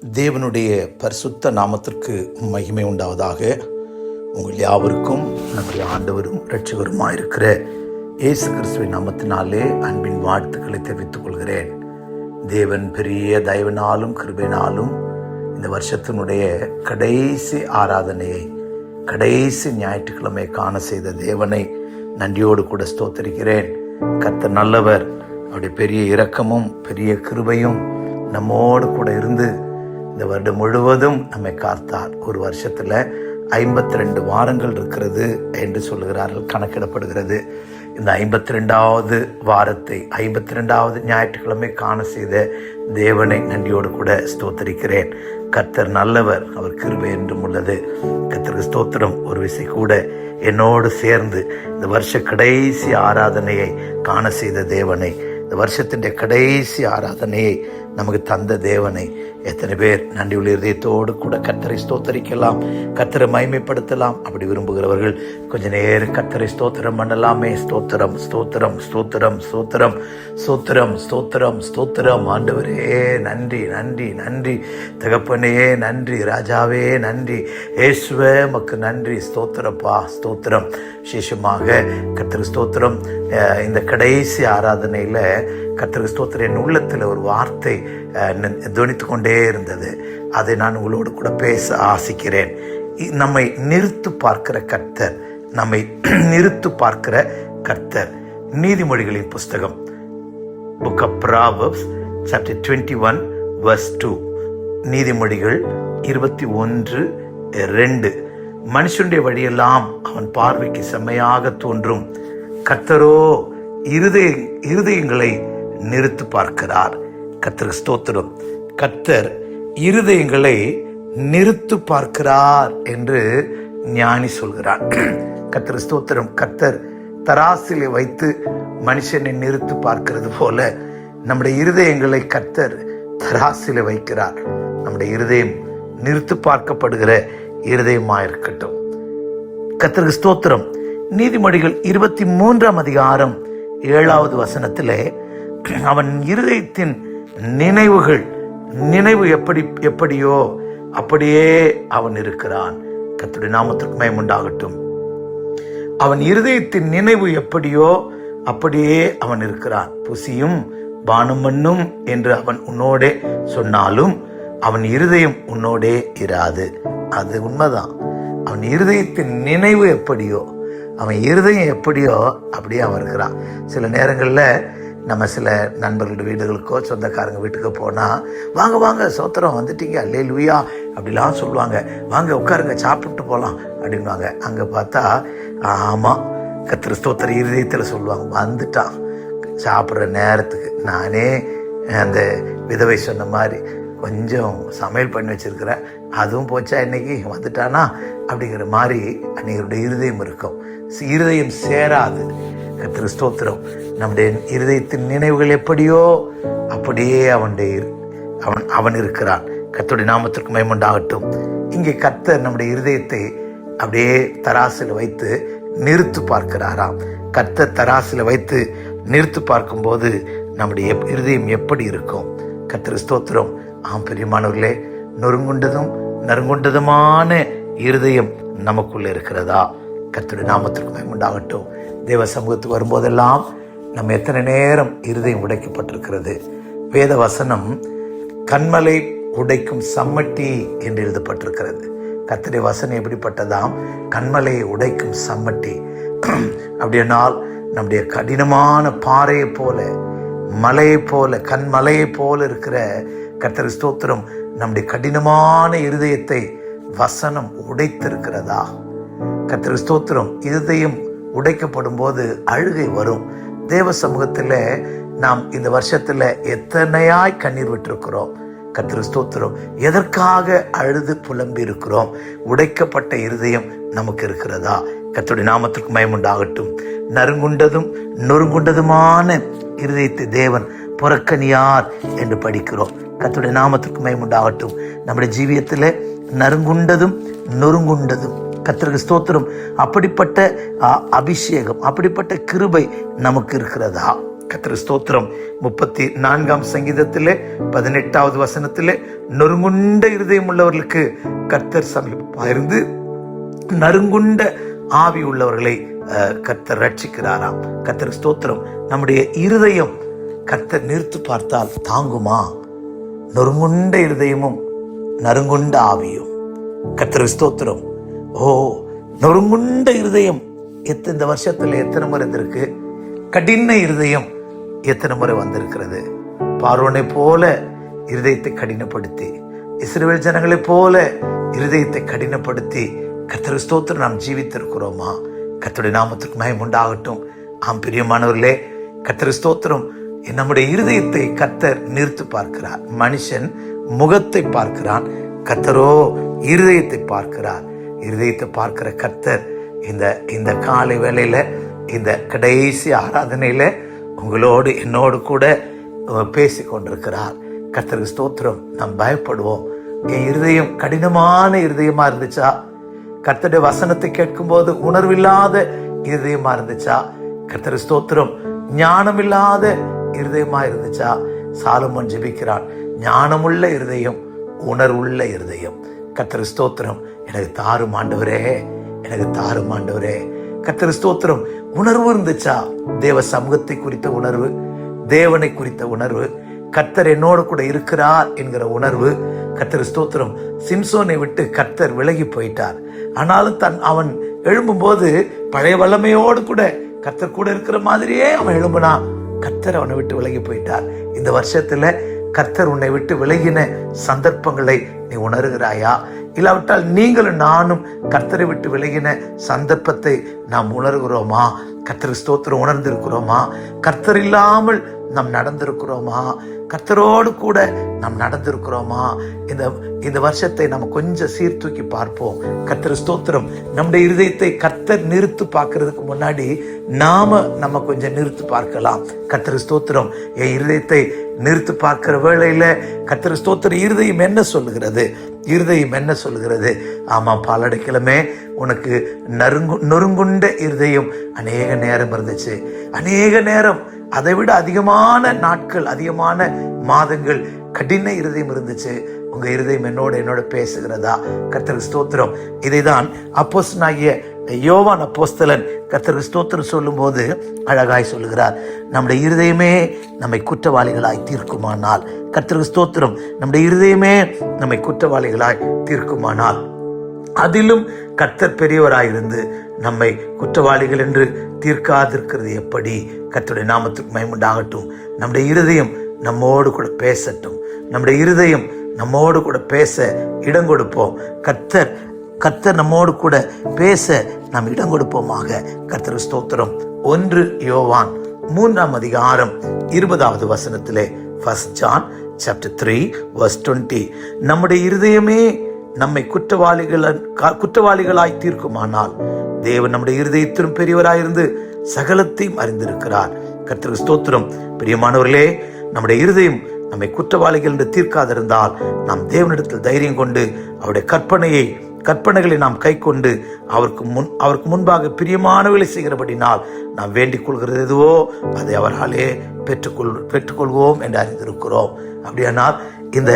தேவனுடைய பரிசுத்த நாமத்திற்கு மகிமை உண்டாவதாக. உங்கள் யாவருக்கும் நம்முடைய ஆண்டவரும் இரட்சகருமாயிருக்கிற இயேசு கிறிஸ்துவின் நாமத்தினாலே அன்பின் வாழ்த்துக்களை தெரிவித்துக் கொள்கிறேன். தேவன் பெரிய தயவினாலும் கிருபையினாலும் இந்த வருஷத்தினுடைய கடைசி ஆராதனையை கடைசி ஞாயிற்றுக்கிழமை காண செய்த தேவனை நன்றியோடு கூட ஸ்தோத்திரிக்கிறேன். கர்த்தர் நல்லவர். அவருடைய பெரிய இரக்கமும் பெரிய கிருபையும் நம்மோடு கூட இருந்து இந்த வருடம் முழுவதும் நம்மை காத்தார். ஒரு வருஷத்துல 52 வாரங்கள் இருக்கிறது என்று சொல்லுகிறார்கள், கணக்கிடப்படுகிறது. இந்த 52வது வாரத்தை 52வது ஞாயிற்றுக்கிழமை காண செய்த தேவனை நன்றியோடு கூட ஸ்தோத்தரிக்கிறேன். கர்த்தர் நல்லவர், அவர் கிருபை என்றும் உள்ளது. கர்த்தருக்கு ஸ்தோத்திரம். ஒரு விசை கூட என்னோடு சேர்ந்து இந்த வருஷ கடைசி ஆராதனையை காண செய்த தேவனை, இந்த வருஷத்தின் கடைசி ஆராதனையை நமக்கு தந்த தேவனை எத்தனை பேர் நன்றியுள்ள இதயத்தோடு கூட கர்த்தரை ஸ்தோத்தரிக்கலாம், கர்த்தரை மகிமைப்படுத்தலாம். அப்படி விரும்புகிறவர்கள் கொஞ்ச நேரம் கர்த்தரை ஸ்தோத்திரம் பண்ணலாமே. ஸ்தோத்திரம் ஸ்தோத்திரம் ஸ்தோத்திரம் ஸ்தோத்திரம் ஸ்தோத்திரம் ஸ்தோத்திரம் ஸ்தோத்திரம். ஆண்டவரே நன்றி நன்றி நன்றி, தகப்பனே நன்றி, ராஜாவே நன்றி, இயேசுவே மக்கு நன்றி. ஸ்தோத்திரப்பா ஸ்தோத்திரம். விசேஷமாக கர்த்தருக்கு ஸ்தோத்திரம். இந்த கடைசி ஆராதனையில கர்த்தருக்கு ஸ்தோத்திரம் என் உள்ளத்தில் ஒரு வார்த்தை துணித்து கொண்டே இருந்தது. அதை நான் உங்களோடு கூட பேச ஆசிக்கிறேன். நம்மை நிறுத்து பார்க்கிற கர்த்தர், நம்மை நிறுத்து பார்க்கிற கர்த்தர். நீதிமொழிகளின் புஸ்தகம் Book of Proverbs chapter 21 verse 2. நீதிமொழிகள் 21:2. மனுஷனுடைய வழியெல்லாம் அவன் பார்வைக்கு செம்மையாக தோன்றும், கர்த்தரோ இருதயங்களை நிறுத்து பார்க்கிறார். கர்த்தருக்கு ஸ்தோத்திரம். கர்த்தர் இருதயங்களை நிறுத்து பார்க்கிறார் என்று ஞானி சொல்கிறார். கர்த்தருக்கு ஸ்தோத்திரம். கர்த்தர் தராசிலே வைத்து மனுஷனை நிறுத்து பார்க்கிறது போல நம்முடைய இருதயங்களை கர்த்தர் தராசிலே வைக்கிறார். நம்முடைய இருதயம் நிறுத்து பார்க்கப்படுகிற இருதயமாயிருக்கட்டும். கர்த்தருக்கு ஸ்தோத்திரம். நீதிமொழிகள் 23ஆம் அதிகாரம் 7வது வசனத்திலே அவன் இருதயத்தின் நினைவு எப்படியோ அப்படியே அவன் இருக்கிறான். கர்த்தருடைய நாமத்திற்கு மகிமை உண்டாகட்டும். அவன் இருதயத்தின் நினைவு எப்படியோ அப்படியே அவன் இருக்கிறான். புசியும் பானமண்ணும் என்று அவன் உன்னோடே சொன்னாலும் அவன் இருதயம் உன்னோடே இராது. அது உண்மைதான். அவன் இருதயத்தின் நினைவு எப்படியோ, அவன் இருதயம் எப்படியோ அப்படியே அவன் இருக்கிறான். சில நேரங்கள்ல நம்ம சில நண்பர்களோட வீடுகளுக்கோ சொந்தக்காரங்க வீட்டுக்கு போனால் வாங்க வாங்க சோத்திரம் வந்துட்டீங்க அல்லேலூயா அப்படிலாம் சொல்லுவாங்க. வாங்க உட்காருங்க சாப்பிட்டு போகலாம் அப்படின்வாங்க. அங்கே பார்த்தா ஆமாம் கர்த்தர் ஸ்தோத்திர இருதயத்தில் சொல்லுவாங்க, வந்துட்டான் சாப்பிட்ற நேரத்துக்கு. நானே அந்த விதவை சொன்ன மாதிரி கொஞ்சம் சமையல் பண்ணி வச்சிருக்கிறேன், அதுவும் போச்சா இன்னைக்கு வந்துட்டானா அப்படிங்கிற மாதிரி அன்னைகளுடைய இருதயம் இருக்கும். இருதயம் சேராது. கர்த்தருக்கு ஸ்தோத்திரம். நம்முடைய இருதயத்தின் நினைவுகள் எப்படியோ அப்படியே அவன் இருக்கிறான். கர்த்தருடைய நாமத்திற்கு மகிமை உண்டாகட்டும். இங்கே கர்த்தர் நம்முடைய இருதயத்தை அப்படியே தராசில் வைத்து நிறுத்து பார்க்கிறாராம். கர்த்தர் தராசில் வைத்து நிறுத்து பார்க்கும்போது நம்முடைய இருதயம் எப்படி இருக்கும்? கர்த்தருக்கு ஸ்தோத்திரம். பிரியமானவர்களே, நொறுங்குண்டதும் நறுங்குண்டதுமான இருதயம் நமக்குள்ள இருக்கிறதா? கர்த்தருடைய நாமத்திற்கு மகிமை உண்டாகட்டும். தேவ சமூகத்துக்கு வரும்போதெல்லாம் நம்ம எத்தனை நேரம் இருதயம் உடைக்கப்பட்டிருக்கிறது. வேத வசனம் கண்மலை உடைக்கும் சம்மட்டி என்று எழுதப்பட்டிருக்கிறது. கர்த்தருடைய வசனம் எப்படிப்பட்டதாம்? கண்மலையை உடைக்கும் சம்மட்டி. அப்படியானால் நம்முடைய கடினமான பாறையை போல, மலையை போல, கண்மலையை போல இருக்கிற கர்த்தருக்கு ஸ்தோத்திரம் நம்முடைய கடினமான இருதயத்தை வசனம் உடைத்திருக்கிறதா? கர்த்தருக்கு ஸ்தோத்திரம். இருதயம் உடைக்கப்படும் போது அழுகை வரும். தேவ சமூகத்தில் நாம் இந்த வருஷத்துல எத்தனையாய் கண்ணீர் விட்டிருக்கிறோம். கர்த்தருக்கு ஸ்தோத்திரம். எதற்காக அழுது புலம்பி இருக்கிறோம்? உடைக்கப்பட்ட இருதயம் நமக்கு இருக்கிறதா? கர்த்தருடைய நாமத்திற்கு மகிமை உண்டாகட்டும். நறுங்குண்டதும் நொறுங்குண்டதுமான இருதயத்தை தேவன் புறக்கணியார் என்று படிக்கிறோம். கர்த்தருடைய நாமத்திற்கு மகிமை உண்டாகட்டும். நம்முடைய ஜீவியத்தில் நறுங்குண்டதும் நொறுங்குண்டதும் கர்த்தருக்கு ஸ்தோத்திரம். அப்படிப்பட்ட அபிஷேகம், அப்படிப்பட்ட கிருபை நமக்கு இருக்கிறதா? கர்த்தர் ஸ்தோத்திரம். 34ஆம் சங்கீதத்திலே 18வது வசனத்திலே நொறுங்குண்ட இருதயம் உள்ளவர்களுக்கு கர்த்தர் சமீபமாயிருந்து நறுங்குண்ட ஆவி உள்ளவர்களை கர்த்தர் ரட்சிக்கிறாராம். கர்த்தர் ஸ்தோத்திரம். நம்முடைய இருதயம் கர்த்தர் நிறுத்து பார்த்தால் தாங்குமா? நொறுங்குண்ட இருதயமும் நறுங்குண்ட ஆவியும். கர்த்தர் ஸ்தோத்திரம். நொறுங்குண்ட இருதயம் இந்த வருஷத்துல எத்தனை முறை வந்திருக்கு? கடின இருதயம் எத்தனை முறை வந்திருக்கிறது? பார்வோனை போல இருதயத்தை கடினப்படுத்தி, இஸ்ரவேல் ஜனங்களை போல இருதயத்தை கடினப்படுத்தி கர்த்தர் ஸ்தோத்திரம் நாம் ஜீவித்திருக்கிறோமா? கர்த்தருடைய நாமத்துக்கு மகிமை உண்டாகட்டும். ஆம் பிரியமானவர்களே, கர்த்தர் ஸ்தோத்திரம். நம்முடைய இருதயத்தை கர்த்தர் நிறுத்து பார்க்கிறார். மனுஷன் முகத்தை பார்க்கிறான், கர்த்தரோ இருதயத்தை பார்க்கிறார். இருதயத்தை பார்க்கிற கர்த்தர் இந்த காலை வேளையில, இந்த கடைசி ஆராதனையில உங்களோடு என்னோடு கூட பேசி கொண்டிருக்கிறார். கர்த்தருக்கு ஸ்தோத்திரம். நாம் பயப்படுவோம். என் இருதயம் கடினமான இருதயமா இருந்துச்சா? கர்த்தருடைய வசனத்தை கேட்கும் போது உணர்வில்லாத இருதயமா இருந்துச்சா? கர்த்தருக்கு ஸ்தோத்திரம். ஞானம் இல்லாத இருதயமா இருந்துச்சா? சாலமோன் ஜெபிக்கிறான், ஞானமுள்ள இருதயம், உணர்வுள்ள இருதயம். கர்த்தருக்கு ஸ்தோத்திரம். எனக்கு தாரும் ஆண்டவரே, எனக்கு தாரும் ஆண்டவரே. கர்த்தருக்கு ஸ்தோத்திரம். உணர்வு இருந்துச்சா? தேவ சமூகத்தை குறித்த உணர்வு, தேவனை குறித்த உணர்வு, கர்த்தர் என்னோடு கூட இருக்கிறார் என்கிற உணர்வு. கர்த்தர் ஸ்தோத்திரம். சிம்சோனை விட்டு கர்த்தர் விலகி போயிட்டார். ஆனாலும் அவன் எழும்பும்போது பழைய வல்லமையோடு கூட கர்த்தர் கூட இருக்கிற மாதிரியே அவன் எழும்புனா. கர்த்தர் அவனை விட்டு விலகி போயிட்டார். இந்த வருஷத்துல கர்த்தர் உன்னை விட்டு விலகின சந்தர்ப்பங்களை நீ உணர்கிறாயா? இல்லாவிட்டால் நீங்களும் நானும் கர்த்தரை விட்டு விலகின சந்தர்ப்பத்தை நாம் உணர்கிறோமா? கர்த்தர் ஸ்தோத்திரம். உணர்ந்திருக்கிறோமா? கர்த்தர் இல்லாமல் நாம் நடந்திருக்கிறோமா? கர்த்தரோடு கூட நாம் நடந்திருக்கிறோமா? இந்த வருஷத்தை நம்ம கொஞ்சம் சீர்தூக்கி பார்ப்போம். கர்த்தர் ஸ்தோத்திரம். நம்முடைய இருதயத்தை கர்த்தர் நிறுத்து பார்க்கறதுக்கு முன்னாடி நம்ம கொஞ்சம் நிறுத்து பார்க்கலாம். கர்த்தர் ஸ்தோத்திரம். என் இருதயத்தை நிறுத்து பார்க்கிற வேளையில கர்த்தர் ஸ்தோத்திரம். இருதயம் என்ன சொல்லுகிறது? இருதயம் என்ன சொல்லுகிறது? ஆமா, பாலடைக்கிழமை உனக்கு நொறுங்குண்ட இருதயம் அநேக நேரம் இருந்துச்சு. அநேக நேரம், அதை விட அதிகமான நாட்கள், அதிகமான மாதங்கள் கடின இருதயம் இருந்துச்சு. உங்க இருதயம் என்னோட பேசுகிறதா? கர்த்தருக்கு ஸ்தோத்திரம். இதைதான் அப்போஸ்தலனாகிய யோவான் அப்போஸ்தலன் கர்த்தருக்கு ஸ்தோத்திரம் சொல்லும் போது அழகாய் சொல்லுகிறார். நம்முடைய இருதயமே நம்மை குற்றவாளிகளாய் தீர்க்குமானால், கர்த்தருக்கு ஸ்தோத்திரம், நம்முடைய இருதயமே நம்மை குற்றவாளிகளாய் தீர்க்குமானால், அதிலும் கர்த்தர் பெரியவராயிருந்து நம்மை குற்றவாளிகள் என்று தீர்க்காதிருக்கிறது எப்படி? கர்த்தருடைய நாமத்துக்கு மகிமை உண்டாகட்டும். நம்முடைய இருதயம் நம்மோடு கூட பேசட்டும். நம்முடைய இருதயம் நம்மோடு கூட பேச இடம் கொடுப்போம். கர்த்தர் நம்மோடு கூட பேச நாம் இடம் கொடுப்போமாக. கர்த்தர் ஸ்தோத்திரம். 1 யோவான் 3ஆம் அதிகாரம் 20வது வசனத்திலே, 1 John chapter 3 verse 20, நம்முடைய இருதயமே நம்மை குற்றவாளிகளாய் தீர்க்குமானால் தேவன் நம்முடைய இருதயத்திலும் பெரியவராயிருந்து சகலத்தையும் அறிந்திருக்கிறார். கர்த்தருக்கு ஸ்தோத்திரம். பிரியமானவர்களே, நம்முடைய இருதயம் நம்மை குற்றவாளிகள் என்று தீர்க்காதிருந்தால் நாம் தேவனிடத்தில் தைரியம் கொண்டு அவருடைய கற்பனைகளை நாம் கை கொண்டு அவருக்கு முன்பாக பிரியமானவர்களை செய்கிறபடினால் நாம் வேண்டிக் கொள்கிறது எதுவோ அதை அவராலே பெற்றுக்கொள்வோம் என்று அறிந்திருக்கிறோம். அப்படியானால் இந்த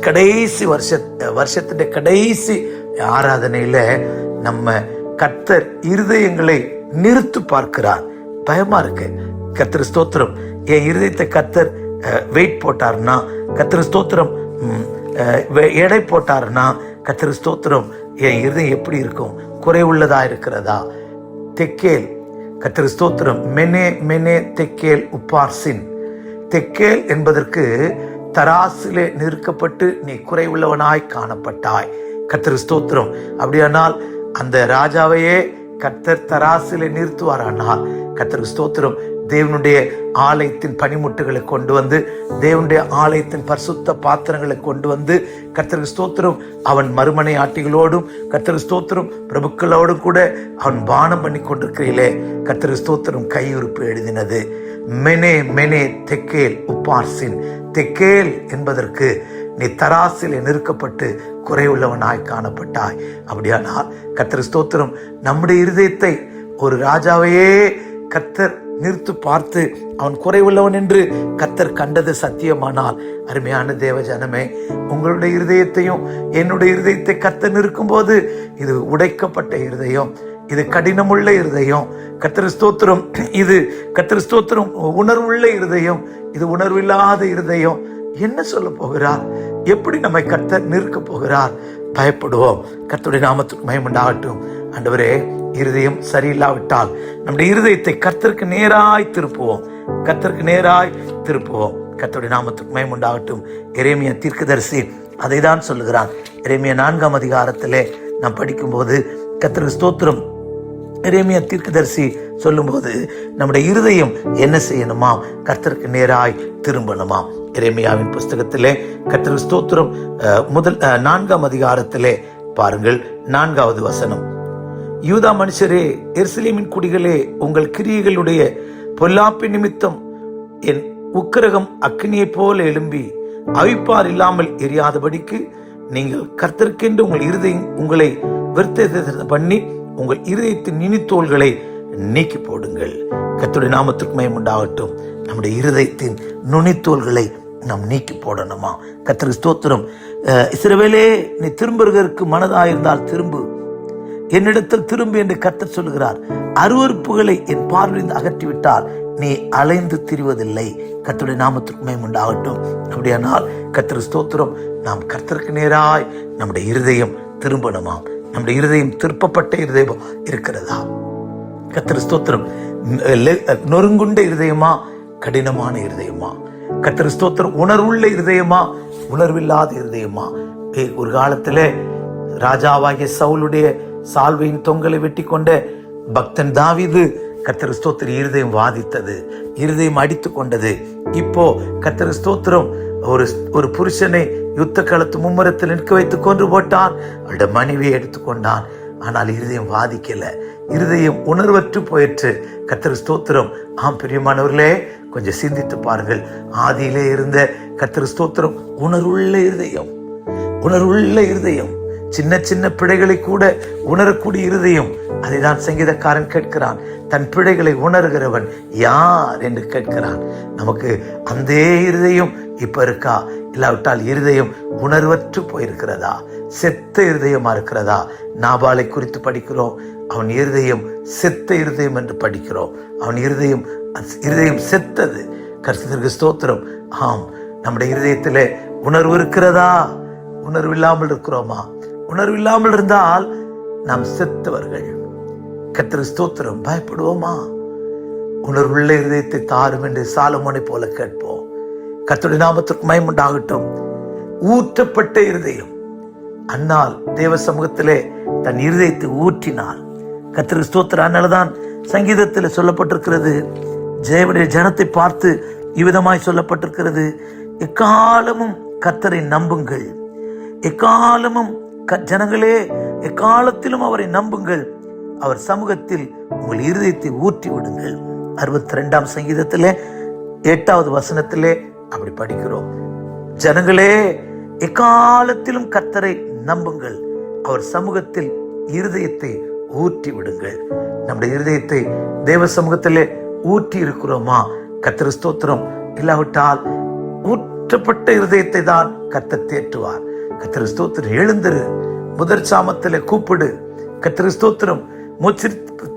கடைசி வருஷத்தின் கடைசி ஆராதனையில நம்ம கர்த்தர் இருதயங்களை நிறுத்து பார்க்கிறார். பயமா இருக்கு. கர்த்தர் ஸ்தோத்திரம். என் இருதயத்தை கர்த்தர் வெயிட் போட்டாருன்னா, கர்த்தர் ஸ்தோத்திரம் எடை போட்டாருன்னா, கர்த்தர் ஸ்தோத்திரம் என் இருதயம் எப்படி இருக்கும்? குறைவுள்ளதா இருக்கிறதா? தெக்கேல், கர்த்தர் ஸ்தோத்திரம். மெனே தெக்கேல் உப்பார்சின். தெக்கேல் என்பதற்கு தராசிலே நிற்கப்பட்டு நீ குறைவுள்ளவனாய் காணப்பட்டாய். கர்த்தர் ஸ்தோத்திரம். அப்படியானால் அந்த ராஜாவையே கர்த்தர் தராசிலே நிறுத்துவாரானால், கர்த்தர் ஸ்தோத்திரம், தேவனுடைய ஆலயத்தின் பனிமுட்டுகளை கொண்டு வந்து, தேவனுடைய ஆலயத்தின் பரிசுத்த பாத்திரங்களை கொண்டு வந்து, கர்த்தர் ஸ்தோத்திரம், அவன் மறுமனை ஆட்டிகளோடும் கர்த்தர் ஸ்தோத்திரம் பிரபுக்களோடும் கூட அவன் பானம் பண்ணி கொண்டிருக்கிறீர்களே. கர்த்தர் ஸ்தோத்திரம் கையுறுப்பு எழுதினது. மெனே தெக்கேல் உப்பார்சின். தெக்கேல் என்பதற்கு நீ தராசிலே நிற்கப்பட்டு குறைவுள்ளவனாய் காணப்பட்டாய். அப்படியானால் கர்த்தர் ஸ்தோத்திரம், நம்முடைய இருதயத்தை ஒரு ராஜாவையே கர்த்தர் நிறுத்து பார்த்து அவன் குறைவுள்ளவன் என்று கர்த்தர் கண்டது சத்தியமானால், அருமையான தேவ ஜனமே, உங்களுடைய இருதயத்தையும் என்னுடைய இருதயத்தை கர்த்தர் நிற்கும் போது, இது உடைக்கப்பட்ட இருதயம், இது கடினமுள்ள இருதயம், கர்த்தர் ஸ்தோத்திரம், இது கர்த்தர் ஸ்தோத்திரம் உணர்வுள்ள இருதயம், இது உணர்வில்லாத இருதயம். என்ன சொல்ல போகிறார்? எப்படி நம்மை கர்த்தர் நிற்க போகிறார்? பயப்படுவோம். கர்த்தருடைய நாமத்துக்கு மகிமை உண்டாகட்டும். ஆண்டவரே, இருதயம் சரியில்லாவிட்டால் நம்முடைய இருதயத்தை கர்த்தருக்கு நேராய் திருப்புவோம், கர்த்தருக்கு நேராய் திருப்புவோம். கர்த்தருடைய நாமத்துக்கு மகிமை உண்டாகட்டும். எரேமியா தீர்க்கதரிசி அதை தான் சொல்லுகிறான். எரேமியா 4ஆம் அதிகாரத்திலே நாம் படிக்கும்போது கர்த்தருக்கு ஸ்தோத்திரம், எரேமியா தீர்க்கதரிசி சொல்லும்போது நம்முடைய இருதயம் என்ன செய்யணுமா? கர்த்தருக்கு நேராய் திரும்பணுமா? எரேமியாவின் புஸ்தகத்திலே கர்த்தருக்கு ஸ்தோத்திரம் 4ஆம் அதிகாரத்திலே பாருங்கள், 4வது வசனம். யூதா மனுஷரே, எருசலேமின் குடிகளே, உங்கள் கிரியைகளுடைய பொல்லாப்பு நிமித்தம் என் உக்கிரகம் அக்கினியைப் போல எழும்பி அவிப்பார் இல்லாமல் எரியாதபடிக்கு நீங்கள் கர்த்தருக்கென்று உங்கள் இருதயம் உங்களை விருத்த பண்ணி உங்கள் இருதயத்தின் நுனித்தோள்களை நீக்கி போடுங்கள். கர்த்தருடைய நாமத்துக்கு மகிமை உண்டாகட்டும். நம்முடைய இருதயத்தின் நுனித்தோள்களை நாம் நீக்கி போடணுமா? கர்த்தருக்கு ஸ்தோத்திரம். இஸ்ரவேலே, நீ திரும்புவதற்கு மனதாயிருந்தால் திரும்பு, என்னிடத்தில் திரும்பு என்று கர்த்தர் சொல்லுகிறார். அருவருப்புகளை என் பார்வையிலிருந்து அகற்றிவிட்டால் நீ அலைந்து திரிவதில்லை. கர்த்தருடைய நாமத்திற்கு மகிமை உண்டாகட்டும். அப்படியானால் கர்த்தருக்கு ஸ்தோத்திரம், நாம் கர்த்தருக்கு நேராய் நம்முடைய இருதயம் திரும்பணுமா? நம்முடைய இருதயம் திருப்பப்பட்ட இருதயம் இருக்கிறதா? கர்த்தருக்கு ஸ்தோத்திரம். நொறுங்குண்ட இருதயமா, கடினமான இருதயமா? கர்த்தருக்கு ஸ்தோத்திரம். உணர்வுள்ள இருதயமா, உணர்வில்லாத இருதயமா? ஒரு காலத்திலே ராஜாவாகிய சவுலுடைய சால்வையின் தொங்கலை வெட்டி கொண்ட பக்தன் தாவீது, கர்த்தருக்கு ஸ்தோத்திரம், இருதயம் வாதித்தது, இருதயம் அடித்து கொண்டது. இப்போ கர்த்தருக்கு ஸ்தோத்திரம், ஒரு புருஷனை யுத்த களத்து மும்மரத்தில் நிற்க வைத்து கொன்று போட்டான், அவருடைய மனைவியை எடுத்துக்கொண்டான். ஆனால் இருதயம் வாதிக்கல, இருதயம் உணர்வற்று போயிற்று. கர்த்தருக்கு ஸ்தோத்திரம். ஆம் பிரியமானவர்களே, கொஞ்சம் சிந்தித்து பாருங்கள். ஆதியிலே இருந்த கர்த்தருக்கு ஸ்தோத்திரம் உணர்வுள்ள இருதயம், உணர்வுள்ள இருதயம், சின்ன சின்ன பிழைகளை கூட உணரக்கூடிய இருதயம். அதைதான் சங்கீதக்காரன் கேட்கிறான், தன் பிழைகளை உணர்கிறவன் யார் என்று கேட்கிறான். நமக்கு அந்த இருதயம் இப்ப இருக்கா? இல்லாவிட்டால் இருதயம் உணர்வற்று போயிருக்கிறதா? செத்த இருதயமா இருக்கிறதா? நாபாலை குறித்து படிக்கிறோம், அவன் இருதயம் செத்த இருதயம் என்று படிக்கிறோம். அவன் இருதயம் செத்தது. கர்த்தருக்கு ஸ்தோத்திரம். ஆம், நம்முடைய இருதயத்திலே உணர்வு இருக்கிறதா? உணர்வு இல்லாமல் இருக்கிறோமா? உணர்வு இல்லாமல் இருந்தால் நாம் செத்தவர்கள். கர்த்தருக்கு ஸ்தோத்திரம். பயப்படுவோமா? உணர்வுள்ள இருதயத்தை தாரும் என்று சாலமோனை போல கேட்போம். கர்த்தருடைய நாமத்திற்கு மகிமை உண்டாகட்டும். ஊற்றப்பட்ட இருதயம். அன்னாள் தேவ சமூகத்திலே தன் இருதயத்தை ஊற்றினாள். கர்த்தருக்கு ஸ்தோத்திரம். அதனாலதான் சங்கீதத்தில் சொல்லப்பட்டிருக்கிறது, தேவனுடைய ஜனத்தை பார்த்து இவ்விதமாய் சொல்லப்பட்டிருக்கிறது, எக்காலமும் கர்த்தரை நம்புங்கள், எக்காலமும் ஜனங்களே எக்காலத்திலும் அவரை நம்புங்கள், அவர் சமூகத்தில் உங்கள் இருதயத்தை ஊற்றி விடுங்கள். 62ஆம் சங்கீதத்திலே 8வது வசனத்திலே அப்படி படிக்கிறோம், ஜனங்களே எக்காலத்திலும் கர்த்தரை நம்புங்கள், அவர் சமூகத்தில் இருதயத்தை ஊற்றி விடுங்கள். நம்முடைய இருதயத்தை தேவ சமூகத்திலே ஊற்றி இருக்கிறோமா? கர்த்தருக்கு ஸ்தோத்திரம். இல்லாவிட்டால் ஊற்றப்பட்ட இருதயத்தை தான் கர்த்தர் தேற்றுவார். கர்த்தருக்கு ஸ்தோத்திரம். எழுந்திரு, முதற் சாமத்திலே கூப்பிடு. கர்த்தருக்கு ஸ்தோத்திரம்.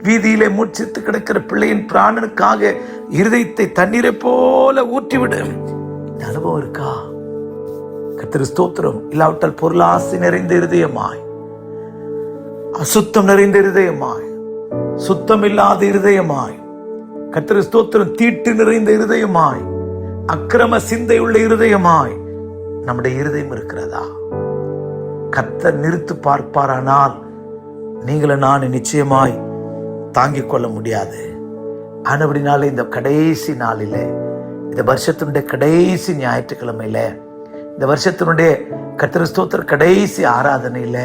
வீதியிலே மூச்சித்து கிடக்கிற பிள்ளையின் பிராணனுக்காக இருதயத்தை தண்ணீரை போல ஊற்றிவிடு. அனுபவம் இருக்கா? கர்த்தருக்கு ஸ்தோத்திரம். இல்லாவிட்டால் பொருளாசை நிறைந்த இருதயமாய், அசுத்தம் நிறைந்த இருதயமாய், சுத்தம் இல்லாத இருதயமாய், கர்த்தருக்கு ஸ்தோத்திரம், தீட்டு நிறைந்த இருதயமாய், அக்கிரம சிந்தை உள்ள இருதயமாய் நம்முடைய இருதயம் இருக்கிறதா? கர்த்தர் நிறுத்து பார்ப்பாரானால் நீங்களும் நான் நிச்சயமாய் தாங்கிக் கொள்ள முடியாது. ஆனபடினாலே இந்த கடைசி நாளிலே, இந்த வருஷத்தினுடைய கடைசி ஞாயிற்றுக்கிழமையில, இந்த வருஷத்தினுடைய கர்த்தருக்கு ஸ்தோத்திரம் கடைசி ஆராதனையில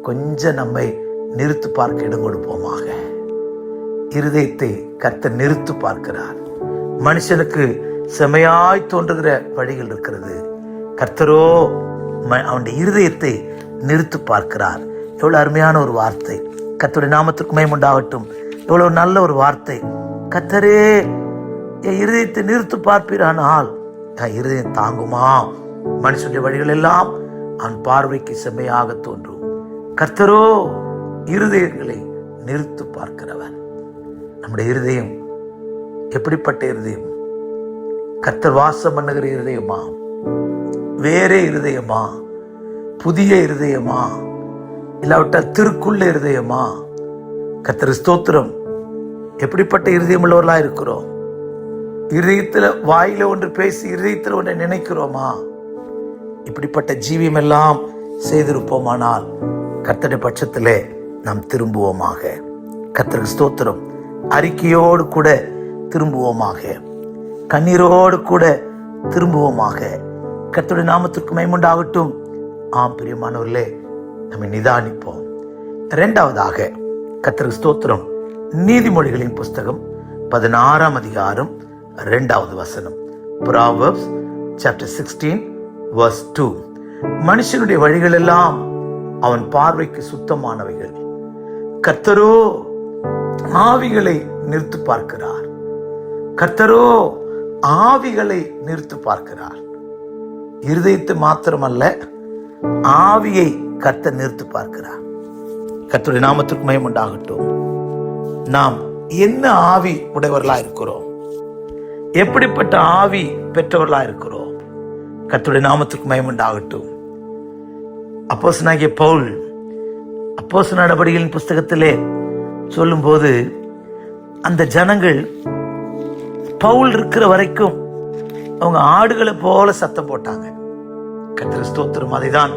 கொஞ்சம் நம்மை நிறுத்து பார்க்க இடம் கொடுப்போமாக. இருதயத்தை கர்த்தர் நிறுத்து பார்க்கிறார். மனுஷனுக்கு செமையாய் தோன்றுகிற வழிகள் இருக்கிறது, கர்த்தரோ அவனுடைய இருதயத்தை நிறுத்து பார்க்கிறார். எவ்வளவு அருமையான ஒரு வார்த்தை. கர்த்தருடைய நாமத்திற்கு மகிமை உண்டாகட்டும். எவ்வளவு நல்ல ஒரு வார்த்தை. கர்த்தரே என் இருதயத்தை நிறுத்து பார்ப்பீரானால் என் இருதயம் தாங்குமா? மனுஷனுடைய வழிகள் எல்லாம் அவன் பார்வைக்கு செம்மையாக தோன்றும். கர்த்தரோ இருதயங்களை நிறுத்து பார்க்கிறவன். நம்முடைய இருதயம் எப்படிப்பட்ட இருதயம்? கர்த்தர் வாசம் பண்ணுகிற இருதயமா? வேற இருதயமா? புதிய இருதயமா? இல்லாவிட்டால் திருக்குள்ள இருதயமா? கர்த்தர் ஸ்தோத்திரம். எப்படிப்பட்ட இருதயம் உள்ளவர்களா இருக்கிறோம்? இருதயத்துல வாயில ஒன்று பேசி இருதயத்துல ஒன்றை நினைக்கிறோமா? இப்படிப்பட்ட ஜீவியம் எல்லாம் செய்திருப்போமானால் கர்த்தருடைய பட்சத்திலே நாம் திரும்புவோமாக. கர்த்தருக்கு ஸ்தோத்திரம். அறிக்கையோடு கூட திரும்புவோமாக, கண்ணீரோடு கூட திரும்புவோமாக. கர்த்தருடைய நாமத்திற்கு மகிமையுண்டாகட்டும். ஆம் பிரியமானவர்களே, நம்மை நிதானிப்போம். இரண்டாவதாக கர்த்தருக்கு ஸ்தோத்திரம். நீதிமொழிகளின் புஸ்தகம் 16ஆம் அதிகாரம் 2வது வசனம். Proverbs chapter 16 verse 2. மனுஷனுடைய வழிகள் எல்லாம் அவன் பார்வைக்கு சுத்தமானவைகள், கர்த்தரோ ஆவிகளை நிறுத்து பார்க்கிறார். கர்த்தரோ ஆவிகளை நிறுத்து பார்க்கிறார். இருதயத்தை மாத்திரமல்ல, ஆவியை கர்த்தர் நிறுத்து பார்க்கிறார். கர்த்தருடைய நாமத்திற்கு மகிமை உண்டாகட்டும். நாம் என்ன ஆவி உடையவர்களா இருக்கிறோம்? எப்படிப்பட்ட ஆவி பெற்றவர்களா இருக்கிறோம்? கர்த்தருடைய நாமத்திற்கு மகிமை உண்டாகட்டும். அப்போஸ்தலனாகிய பவுல் அப்போஸ்தல நடபடிகளின் புஸ்தகத்திலே சொல்லும் போது, அந்த ஜனங்கள் பவுல் இருக்கிற வரைக்கும் அவங்க ஆடுகளை போல சத்தம் போட்டாங்க. கர்த்தருக்கு ஸ்தோத்திரம். அதைதான்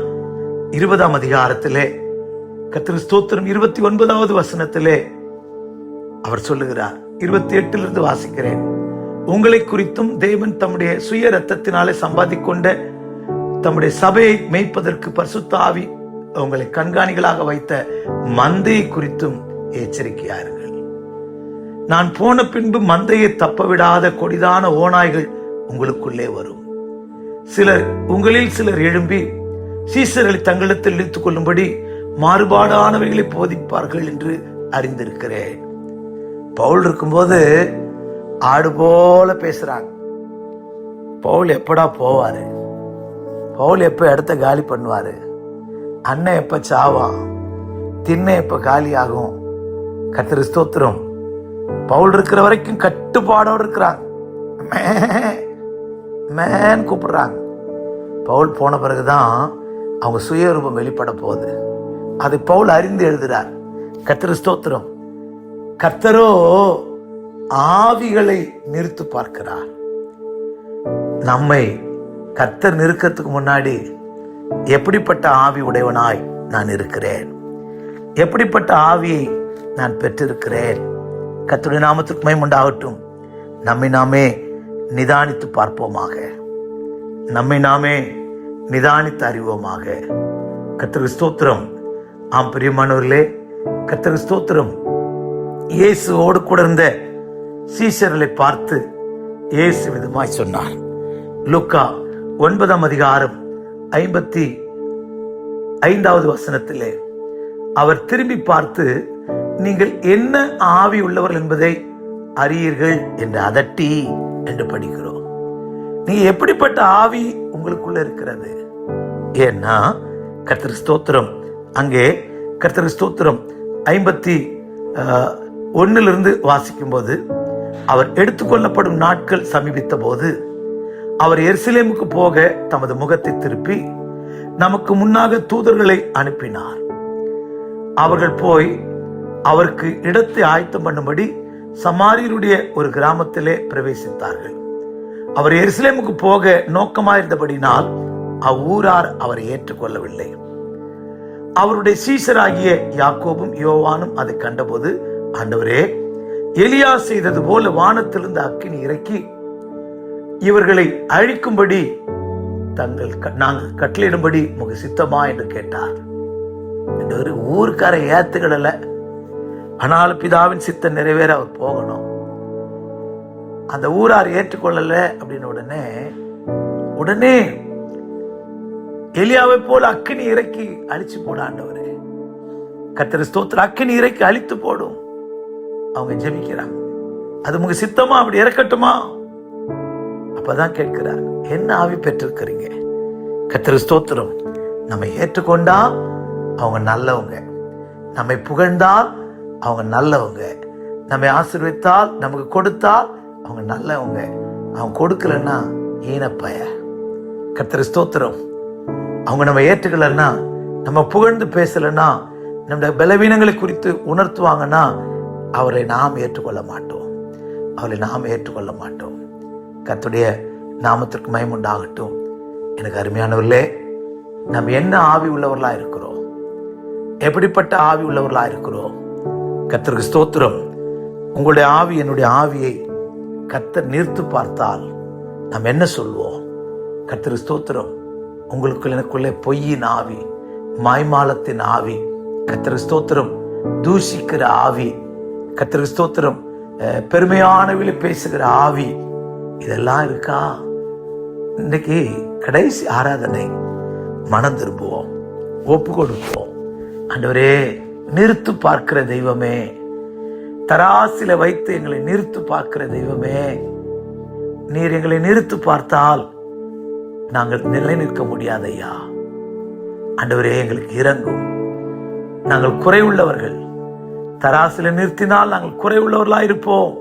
20ஆம் அதிகாரத்திலே கர்த்தருக்கு ஸ்தோத்திரம் 29வது வசனத்திலே அவர் சொல்லுகிறார். 28 வாசிக்கிறேன். உங்களை குறித்தும் தேவன் தம்முடைய சுய ரத்தத்தினாலே சம்பாதிக்கொண்ட தம்முடைய சபையை மேய்ப்பதற்கு பரிசுத்த ஆவி உங்களை கண்காணிகளாக வைத்த மந்தையை குறித்தும் எச்சரிக்கையாருங்கள். நான் போன பின்பு மந்தையை தப்ப விடாத கொடிதான ஓநாய்கள் உங்களுக்குள்ளே வரும். உங்களில் சிலர் எழும்பி சீசர்களை தங்களிடத்தில் இழுத்துக் கொள்ளும்படி மாறுபாடானவைகளை போதிப்பார்கள் என்று அறிந்திருக்கிறேன். பவுல் இருக்கும்போது ஆடு போல பேசுறாங்க. பவுல் எப்படா போவாரு? பவுல் எப்ப இடத்த காலி பண்ணுவாரு? அண்ணன் எப்ப சாவான்? திண்ண எப்ப காலி ஆகும்? கர்த்தருக்கு ஸ்தோத்திரம். பவுல் இருக்கிற வரைக்கும் கட்டுப்பாடோடு இருக்கிறாங்க. மேன் கூப்பிடுறாங்க. பவுல் போன பிறகுதான் அவங்க சுயரூபம் வெளிப்பட போகுது. அதை பவுல் அறிந்து எழுதுறார். கர்த்தருக்கு ஸ்தோத்திரம். கர்த்தரோ ஆவிகளை நிறுத்து பார்க்கிறார். நம்மை கர்த்தர் நிறுக்கிறதுக்கு முன்னாடி எப்படிப்பட்ட ஆவி உடையவனாய் நான் இருக்கிறேன்? எப்படிப்பட்ட ஆவியை நான் பெற்றிருக்கிறேன்? கர்த்தருடைய நாமத்துக்கு மகிமை உண்டாகட்டும். நம்மை நாமே நிதானித்து பார்ப்போமாக. நம்மை நாமே நிதானித்து அறிவோமாக. கர்த்தருக்கு ஸ்தோத்திரம். ஆம் பிரியமானவர்களே, கர்த்தருக்கு ஸ்தோத்திரம். இயேசுவோடு கூட இருந்த சீஷர்களை பார்த்து இயேசு விதமாய் சொன்னார். லூக்கா 9ஆம் அதிகாரம் 55வது வசனத்திலே அவர் திரும்பி பார்த்து, நீங்கள் என்ன ஆவி உள்ளவர்கள் என்பதை அறியீர்கள் என்று அதட்டி என்று படிக்கிறோம். நீங்க எப்படிப்பட்ட ஆவி உங்களுக்குள்ள இருக்கிறது? ஏன்னா கர்த்தருக்கு ஸ்தோத்திரம். அங்கே கர்த்தருக்கு ஸ்தோத்திரம் 51 வாசிக்கும் போது, அவர் எடுத்துக்கொள்ளப்படும் நாட்கள் சமீபித்த போது அவர் எருசலேமுக்கு போக தமது முகத்தை திருப்பி நமக்கு முன்னாக தூதர்களை அனுப்பினார். அவர்கள் போய் அவருக்கு இடத்தை ஆயத்தம் பண்ணும்படி சமாரியருடைய ஒரு கிராமத்திலே பிரவேசித்தார்கள். அவர் எருசலேமுக்கு போக நோக்கமாயிருந்தபடினால் அவ்வூரார் அவரை ஏற்றுக்கொள்ளவில்லை. அவருடைய சீஷராகிய யாக்கோபும் யோவானும் அதை கண்டபோது, ஆண்டவரே, எலியா செய்தது போல வானத்திலிருந்து அக்கினி இறக்கி இவர்களை அழிக்கும்படி நாங்கள் கட்டளையிடும்படி உங்க சித்தமா என்று கேட்டார். ஒரு ஊருக்கார ஏத்துக்கிடல. ஆனால் பிதாவின் சித்தம் நிறைவேற அவர் போகணும். அந்த ஊரார் ஏற்றுக்கொள்ளல அப்படின்னு உடனே எலியாவை போல அக்கினி இறக்கி அழிச்சு போட ஆண்டவரே. கர்த்தர் ஸ்தோத்திரம். அக்கினி இறக்கி அழித்து போடும். அவங்க ஜெபிக்கிறாங்க. அது உங்க சித்தமா? அப்படி இறக்கட்டுமா? அப்பதான் கேட்கிறார், என்ன ஆவி பெற்றிருக்கிறீங்க? கர்த்தருக்கு ஸ்தோத்திரம். நம்மை ஏற்றுக்கொண்டா அவங்க நல்லவங்க, நம்மை புகழ்ந்தால் அவங்க நல்லவங்க, நம்மை ஆசீர்வதித்தால், நமக்கு கொடுத்தால் அவங்க நல்லவங்க, அவங்க கொடுக்கலன்னா ஈனப்பய. கர்த்தருக்கு ஸ்தோத்திரம். அவங்க நம்ம ஏற்றுக்கலன்னா, நம்ம புகழ்ந்து பேசலன்னா, நம்முடைய பலவீனங்களை குறித்து உணர்த்துவாங்கன்னா அவரை நாம் ஏற்றுக்கொள்ள மாட்டோம், அவரை நாம் ஏற்றுக்கொள்ள மாட்டோம். கர்த்தருடைய நாமத்திற்கு மகிமை உண்டாகட்டும். எனக்கு அருமையானவர்களே, நம்ம என்ன ஆவி உள்ளவர்களா இருக்கிறோம்? எப்படிப்பட்ட ஆவி உள்ளவர்களா இருக்கிறோம்? கர்த்தருக்கு ஸ்தோத்திரம். உங்களுடைய ஆவி என்னுடைய ஆவியை கர்த்தர் நிறுத்து பார்த்தால் நாம் என்ன சொல்வோம்? கர்த்தருக்கு ஸ்தோத்திரம். உங்களுக்கு எனக்குள்ளே பொய்யின் ஆவி, மாய்மாலத்தின் ஆவி, கர்த்தருக்கு ஸ்தோத்திரம், தூஷிக்கிற ஆவி, கர்த்தருக்கு ஸ்தோத்திரம், பெருமையானவில பேசுகிற ஆவி, இதெல்லாம் இருக்கா? இன்னைக்கு கடைசி ஆராதனை, மனம் திரும்புவோம், ஒப்பு கொடுப்போம். ஆண்டவரே, நிறுத்து பார்க்கிற தெய்வமே, தராசில வைத்து எங்களை நிறுத்து பார்க்கிற தெய்வமே, நீர் எங்களை நிறுத்து பார்த்தால் நாங்கள் நிலை நிற்க முடியாதையா. ஆண்டவரே, எங்களுக்கு இறங்கும். நாங்கள் குறைவுள்ளவர்கள், தராசில நிறுத்தினால் நாங்கள் குறைவுள்ளவர்களா இருப்போம்.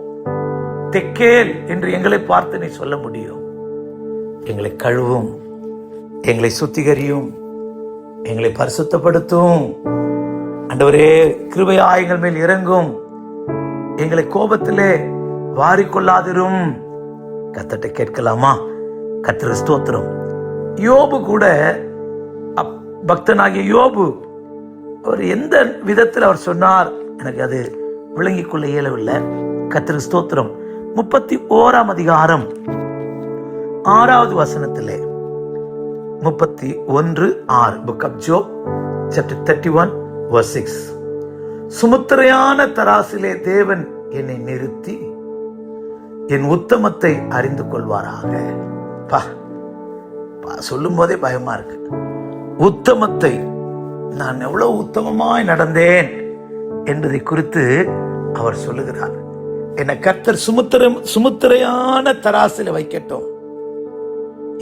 தெக்கேல் என்று எங்களை பார்த்து நீ சொல்ல முடியும். எங்களை கழுவும், எங்களை சுத்திகரியும், எங்களை பரிசுத்தப்படுத்தும். ஆண்டவரே, கிருபையா எங்கள் மேல் இறங்கும். எங்களை கோபத்திலே வாரிக்கொள்ளாதிரும். கர்த்தர்ட்ட கேட்கலாமா? கர்த்தருக்கு ஸ்தோத்திரம். யோபு கூட, பக்தனாகிய யோபு, அவர் எந்த விதத்தில் அவர் சொன்னார் எனக்கு அது விளங்கிக் கொள்ள இயலவில்லை. கர்த்தருக்கு ஸ்தோத்திரம். 31ஆம் அதிகாரம் 6வது வசனத்திலே, 31:6, book of Job chapter 31 verse 6, சுமுத்திரையான தராசிலே தேவன் என்னை நிறுத்தி என் உத்தமத்தை அறிந்து கொள்வாராக. சொல்லும் போதே பயமா இருக்கு. உத்தமத்தை, நான் எவ்வளவு உத்தமமாய் நடந்தேன் என்பதை குறித்து அவர் சொல்லுகிறார். என்னை கர்த்தர் சுமுத்திரையான தராசில வைக்கட்டும்,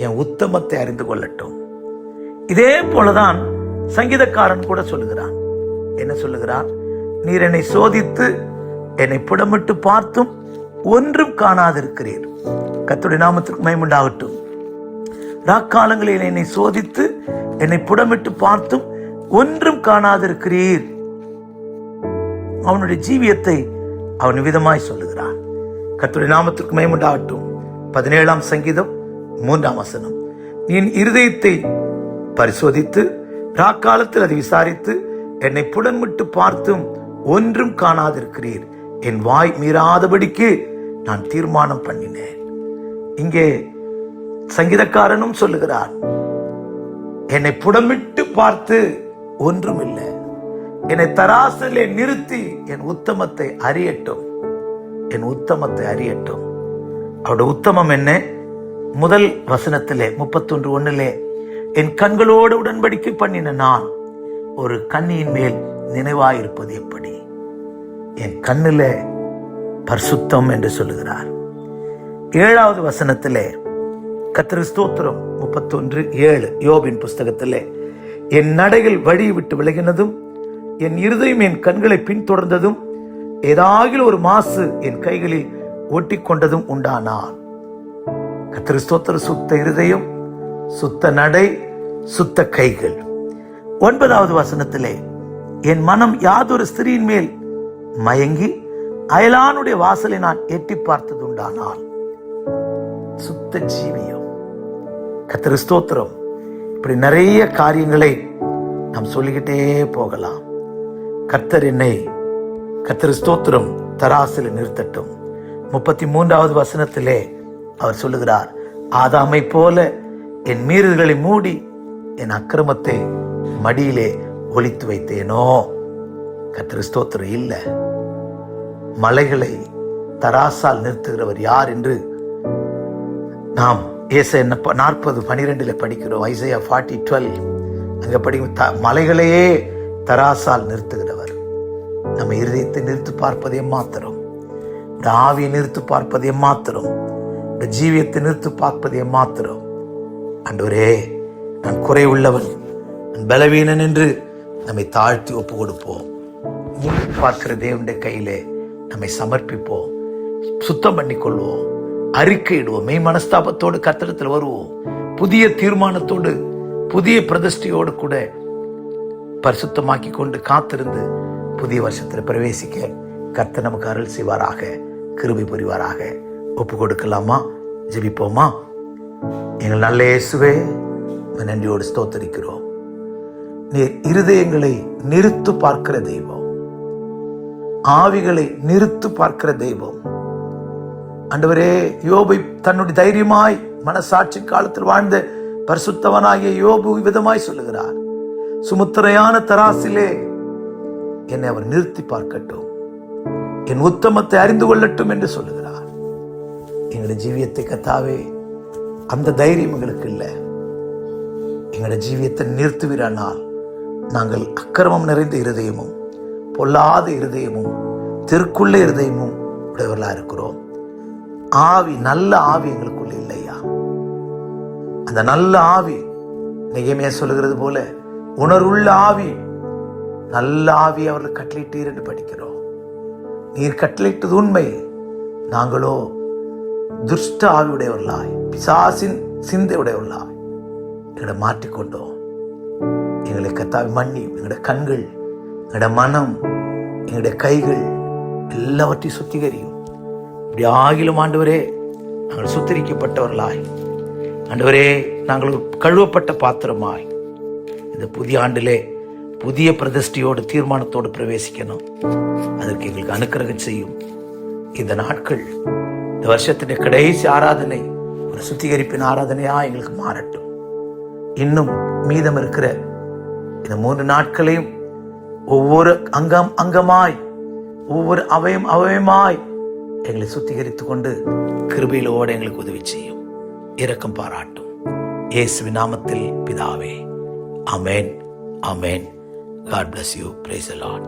என் உத்தமத்தை அறிந்து கொள்ளட்டும். இதே போலதான் சங்கீதக்காரன் கூட சொல்லுகிறான். என்ன சொல்லுகிறான்? நீர் என்னை சோதித்து என்னை புடமிட்டு பார்த்தும் ஒன்றும் காணாதிருக்கிறீர். கர்த்தருடைய நாமத்திற்கு மகிமை உண்டாகட்டும். ராக்காலங்களில் என்னை சோதித்து என்னை புடமிட்டு பார்த்தும் ஒன்றும் காணாதிருக்கிறீர். அவனுடைய ஜீவியத்தை அவன் விதமாய் சொல்லுகிறான். கர்த்தருடைய நாமத்திற்கு மகிமை உண்டாகட்டும். 17ஆம் சங்கீதம் 3ஆம் வசனம், என் இருதயத்தை பரிசோதித்து ராக்காலத்தில் அதை விசாரித்து என்னை புடமிட்டு பார்த்தும் ஒன்றும் காணாதிருக்கிறீர். என் வாய் மீறாதபடிக்கு நான் தீர்மானம் பண்ணினேன். இங்கே சங்கீதக்காரனும் சொல்லுகிறார், என்னை புடமிட்டு பார்த்து ஒன்றும் இல்லை, என்னை தராசிலே நிறுத்தி என் உத்தமத்தை அறியட்டும், என் உத்தமத்தை அறியட்டும். அவருடைய உத்தமம் என்ன? முதல் வசனத்திலே 31:1, என் கண்களோடு உடன்படிக்கை பண்ணின நான் ஒரு கண்ணியின் மேல் நினைவாயிருப்பது எப்படி? என் கண்ணில பரிசுத்தம் என்று சொல்லுகிறார். 7வது வசனத்திலே, கர்த்தருக்கு ஸ்தோத்திரம், 31:7, யோபின் புஸ்தகத்திலே, என் நடைகள் வழியை விட்டு விலகினதும் என் இருதயம் என் கண்களை பின்தொடர்ந்ததும் ஏதாகிலும் ஒரு மாசு என் கைகளில் ஒட்டி கொண்டதும் உண்டானான். கர்த்தருக்கு ஸ்தோத்திரம். சுத்த இருதயம், சுத்த நடை, சுத்த கைகள். 9வது வசனத்திலே, என் மனம் யாதொரு ஸ்திரீயின் மேல் மயங்கி அயலானுடைய வாசலை நான் எட்டி பார்த்தது உண்டானால். சுத்த ஜீவியம். கர்த்தருக்கு ஸ்தோத்திரம். இப்படி நிறைய காரியங்களை நாம் சொல்லிக்கிட்டே போகலாம். கர்த்தர் என்னை, கர்த்தருக்கு ஸ்தோத்திரம், தராசில் நிறுத்தட்டும். 33வது வசனத்திலே அவர் சொல்லுகிறார், ஆதாமை போல என் மீறுதல்களை மூடி என் அக்கிரமத்தை மடியிலே ஒளித்து வைத்தேனோ. கர்த்தருக்கு ஸ்தோத்திரம். இல்ல, மலைகளை தராசால் நிறுத்துகிறவர் யார் என்று நாம் ஏசாயா 40:12 படிக்கிறோம். ஐசையா 40:12 அங்க படிக்கும். மலைகளையே தராசால் நிறுத்துகிறவர் நம்ம இருதயத்தை நிறுத்தி பார்ப்பதே மாத்திரம். இந்த ஆவியை நிறுத்து பார்ப்பது எம்மாத்திரம், இந்த ஜீவியத்தை நிறுத்து பார்ப்பது எம்மாத்திரம். ஆண்டவரே, நான் குறை உள்ளவன், நான் பலவீனன் என்று நம்மை தாழ்த்தி ஒப்பு கொடுப்போம். நிறுத்து பார்க்கிற தேவனுடைய கையிலே நம்மை சமர்ப்பிப்போம், சுத்தம் பண்ணிக்கொள்வோம், அறிக்கையிடுவோம், மெய் மனஸ்தாபத்தோடு கர்த்தரிடத்தில் வருவோம், புதிய தீர்மானத்தோடு புதிய பிரதிஷ்டையோடு கூட பரிசுத்தமாக்கி கொண்டு காத்திருந்து புதிய வருஷத்தில் பிரவேசிக்க கர்த்தர் நமக்கு அருள் செய்வாராக, கிருபை புரிவாராக. ஒப்பு கொடுக்கலாமா? ஜெபிப்போமா? எங்கள் நல்ல இயேசுவே, நன்றியோடு ஸ்தோத்தரிக்கிறோம். நீர் இருதயங்களை நிறுத்து பார்க்கிற தெய்வம், ஆவிகளை நிறுத்து பார்க்கிற தெய்வம். ஆண்டவரே, யோபை தன்னுடைய தைரியமாய் மனசாட்சி காலத்தில் வாழ்ந்த பரிசுத்தவனாகிய யோபு விதமாய் சொல்லுகிறார், சுமுத்திரையான தராசிலே என்னை அவர் நிறுத்தி பார்க்கட்டும், என் உத்தமத்தை அறிந்து கொள்ளட்டும் என்று சொல்லுகிறார். எங்களுடைய ஜீவியத்தை கர்த்தாவே, அந்த தைரியம் எங்களுக்கு இல்லை. எங்களுடைய ஜீவியத்தை நிறுத்துவீரானால் நாங்கள் அக்கிரமம் நிறைந்த இருதயமும் பொல்லாத இருதயமும் தெற்குள்ள இருதயமும் உடையவர்களா இருக்கிறோம். ஆவி, நல்ல ஆவி எங்களுக்குள்ள இல்லையா? அந்த நல்ல ஆவி நெகேமியா சொல்லுகிறது போல உணர்வுள்ள ஆவி, நல்ல ஆவி அவர்கள் கட்டளையிட்டீர் என்று படிக்கிறோம். நீர் கட்டளையிட்டது உண்மை, நாங்களோ துஷ்ட ஆவி உடையவர்களாய், பிசாசின் சிந்தை உடையவர்களாய் எங்களை மாற்றிக்கொண்டோம். எங்களை கர்த்தாவே மன்னியும். எங்களுடைய கண்கள், எங்களுடைய மனம், எங்களுடைய கைகள் எல்லாவற்றையும் சுத்திகரியும். இப்படி ஆகிலும் ஆண்டவரே, நாங்கள் சுத்திரிக்கப்பட்டவர்களாய், ஆண்டவரே, நாங்கள் கழுவப்பட்ட பாத்திரமாய் இந்த புதிய ஆண்டிலே புதிய பிரதிஷ்டையோடு தீர்மானத்தோடு பிரவேசிக்கணும். அதற்கு எங்களுக்கு அனுக்கிரகம் செய்யும். இந்த நாட்கள், இந்த வருஷத்தின் கடைசி ஆராதனை ஒரு சுத்திகரிப்பின் ஆராதனையா எங்களுக்கு மாறட்டும். இன்னும் மீதம் இருக்கிற இந்த 3 நாட்களையும் ஒவ்வொரு அங்கமாய், ஒவ்வொரு அவயமாய் எங்களை சுத்திகரித்துக் கொண்டு கிருபையிலோடு எங்களுக்கு உதவி செய்யும். இரக்கம் பாராட்டும். இயேசுவின் நாமத்தில் பிதாவே, ஆமென், ஆமென். God bless you. Praise the Lord.